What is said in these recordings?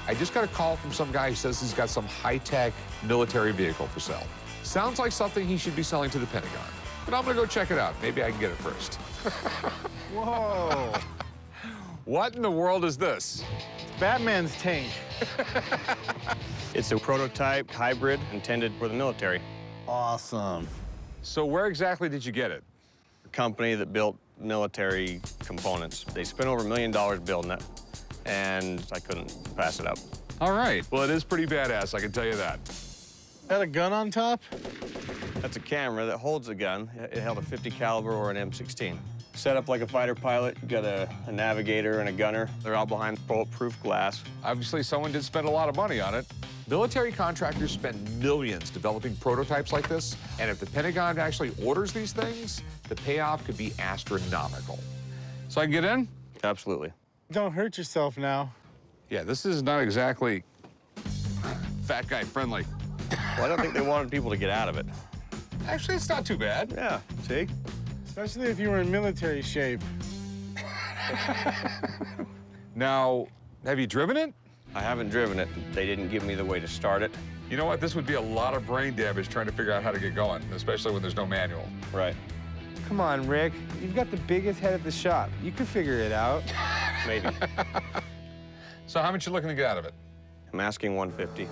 I just got a call from some guy who says he's got some high-tech military vehicle for sale. Sounds like something he should be selling to the Pentagon. But I'm gonna go check it out. Maybe I can get it first. Whoa. What in the world is this? Batman's tank. It's a prototype hybrid intended for the military. Awesome. So where exactly did you get it? A company that built military components. They spent over $1 million building it, and I couldn't pass it up. All right. Well, it is pretty badass, I can tell you that. Had a gun on top? That's a camera that holds a gun. It held a .50 caliber or an M16. Set up like a fighter pilot. You got a navigator and a gunner. They're all behind bulletproof glass. Obviously, someone did spend a lot of money on it. Military contractors spend millions developing prototypes like this, and if the Pentagon actually orders these things, the payoff could be astronomical. So I can get in? Absolutely. Don't hurt yourself now. Yeah, this is not exactly fat guy friendly. Well, I don't think they wanted people to get out of it. Actually, it's not too bad. Yeah, see? Especially if you were in military shape. Now, have you driven it? I haven't driven it. They didn't give me the way to start it. You know what? This would be a lot of brain damage trying to figure out how to get going, especially when there's no manual. Right. Come on, Rick. You've got the biggest head at the shop. You could figure it out. Maybe. So how much you looking to get out of it? I'm asking $150.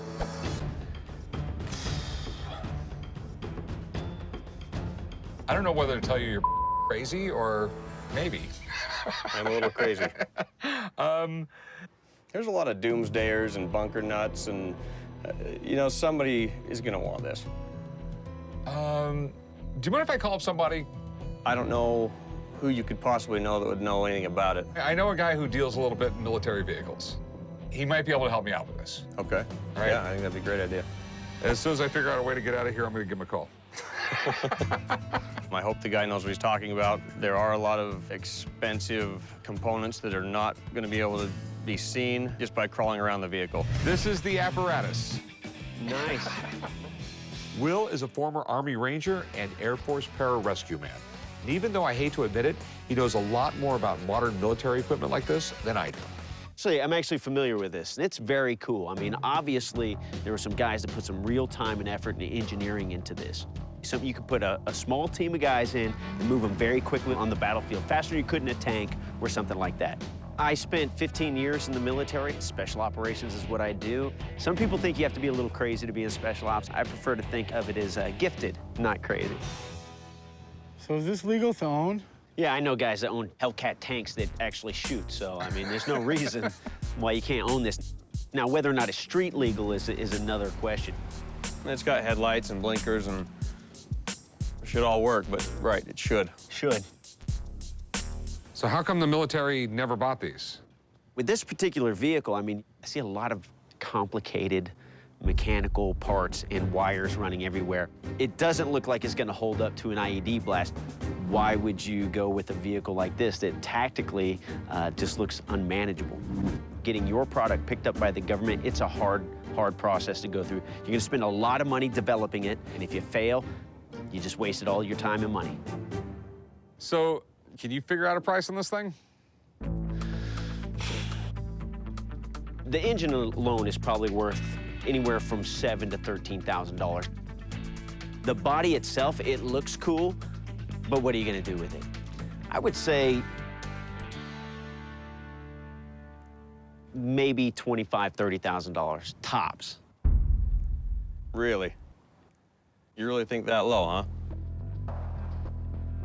I don't know whether to tell you you're crazy or maybe. I'm a little crazy. There's a lot of doomsdayers and bunker nuts, and, you know, somebody is going to want this. Do you mind if I call up somebody? I don't know who you could possibly know that would know anything about it. I know a guy who deals a little bit in military vehicles. He might be able to help me out with this. Okay. All right. Yeah, I think that'd be a great idea. As soon as I figure out a way to get out of here, I'm going to give him a call. I hope the guy knows what he's talking about. There are a lot of expensive components that are not going to be able to be seen just by crawling around the vehicle. This is the apparatus. Nice. Will is a former Army Ranger and Air Force pararescue man. And even though I hate to admit it, he knows a lot more about modern military equipment like this than I do. So yeah, I'm actually familiar with this, and it's very cool. I mean, obviously, there were some guys that put some real time and effort and engineering into this. Something you could put a small team of guys in and move them very quickly on the battlefield, faster than you could in a tank or something like that. I spent 15 years in the military. Special operations is what I do. Some people think you have to be a little crazy to be in special ops. I prefer to think of it as gifted, not crazy. So is this legal to own? Yeah, I know guys that own Hellcat tanks that actually shoot, so, I mean, there's no reason why you can't own this. Now, whether or not it's street legal is another question. It's got headlights and blinkers, and it should all work, but right, it should. Should. So how come the military never bought these? With this particular vehicle, I mean, I see a lot of complicated mechanical parts and wires running everywhere. It doesn't look like it's gonna hold up to an IED blast. Why would you go with a vehicle like this that tactically just looks unmanageable? Getting your product picked up by the government, it's a hard process to go through. You're gonna spend a lot of money developing it, and if you fail, you just wasted all your time and money. So can you figure out a price on this thing? The engine alone is probably worth anywhere from $7,000 to $13,000. The body itself, it looks cool, but what are you gonna do with it? I would say maybe $25,000, $30,000 tops. Really? You really think that low, huh?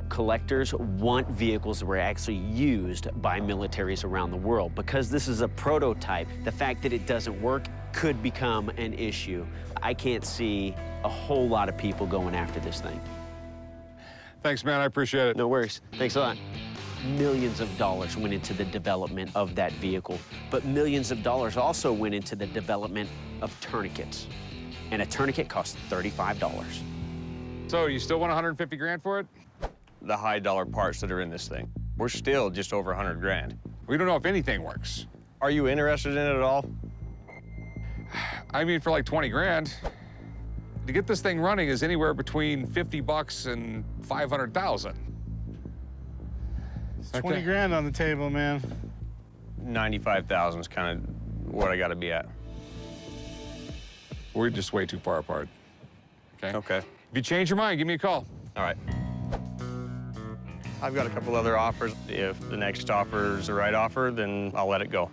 Collectors want vehicles that were actually used by militaries around the world. Because this is a prototype, the fact that it doesn't work could become an issue. I can't see a whole lot of people going after this thing. Thanks, man. I appreciate it. No worries. Thanks a lot. Millions of dollars went into the development of that vehicle, but millions of dollars also went into the development of tourniquets. And a tourniquet costs $35. So you still want 150 grand for it? The high dollar parts that are in this thing. We're still just over 100 grand. We don't know if anything works. Are you interested in it at all? I mean, for like 20 grand. To get this thing running is anywhere between 50 bucks and 500,000. It's 20 grand on the table, man. 95,000 is kind of what I got to be at. We're just way too far apart. Okay? Okay. If you change your mind, give me a call. All right. I've got a couple other offers. If the next offer is the right offer, then I'll let it go.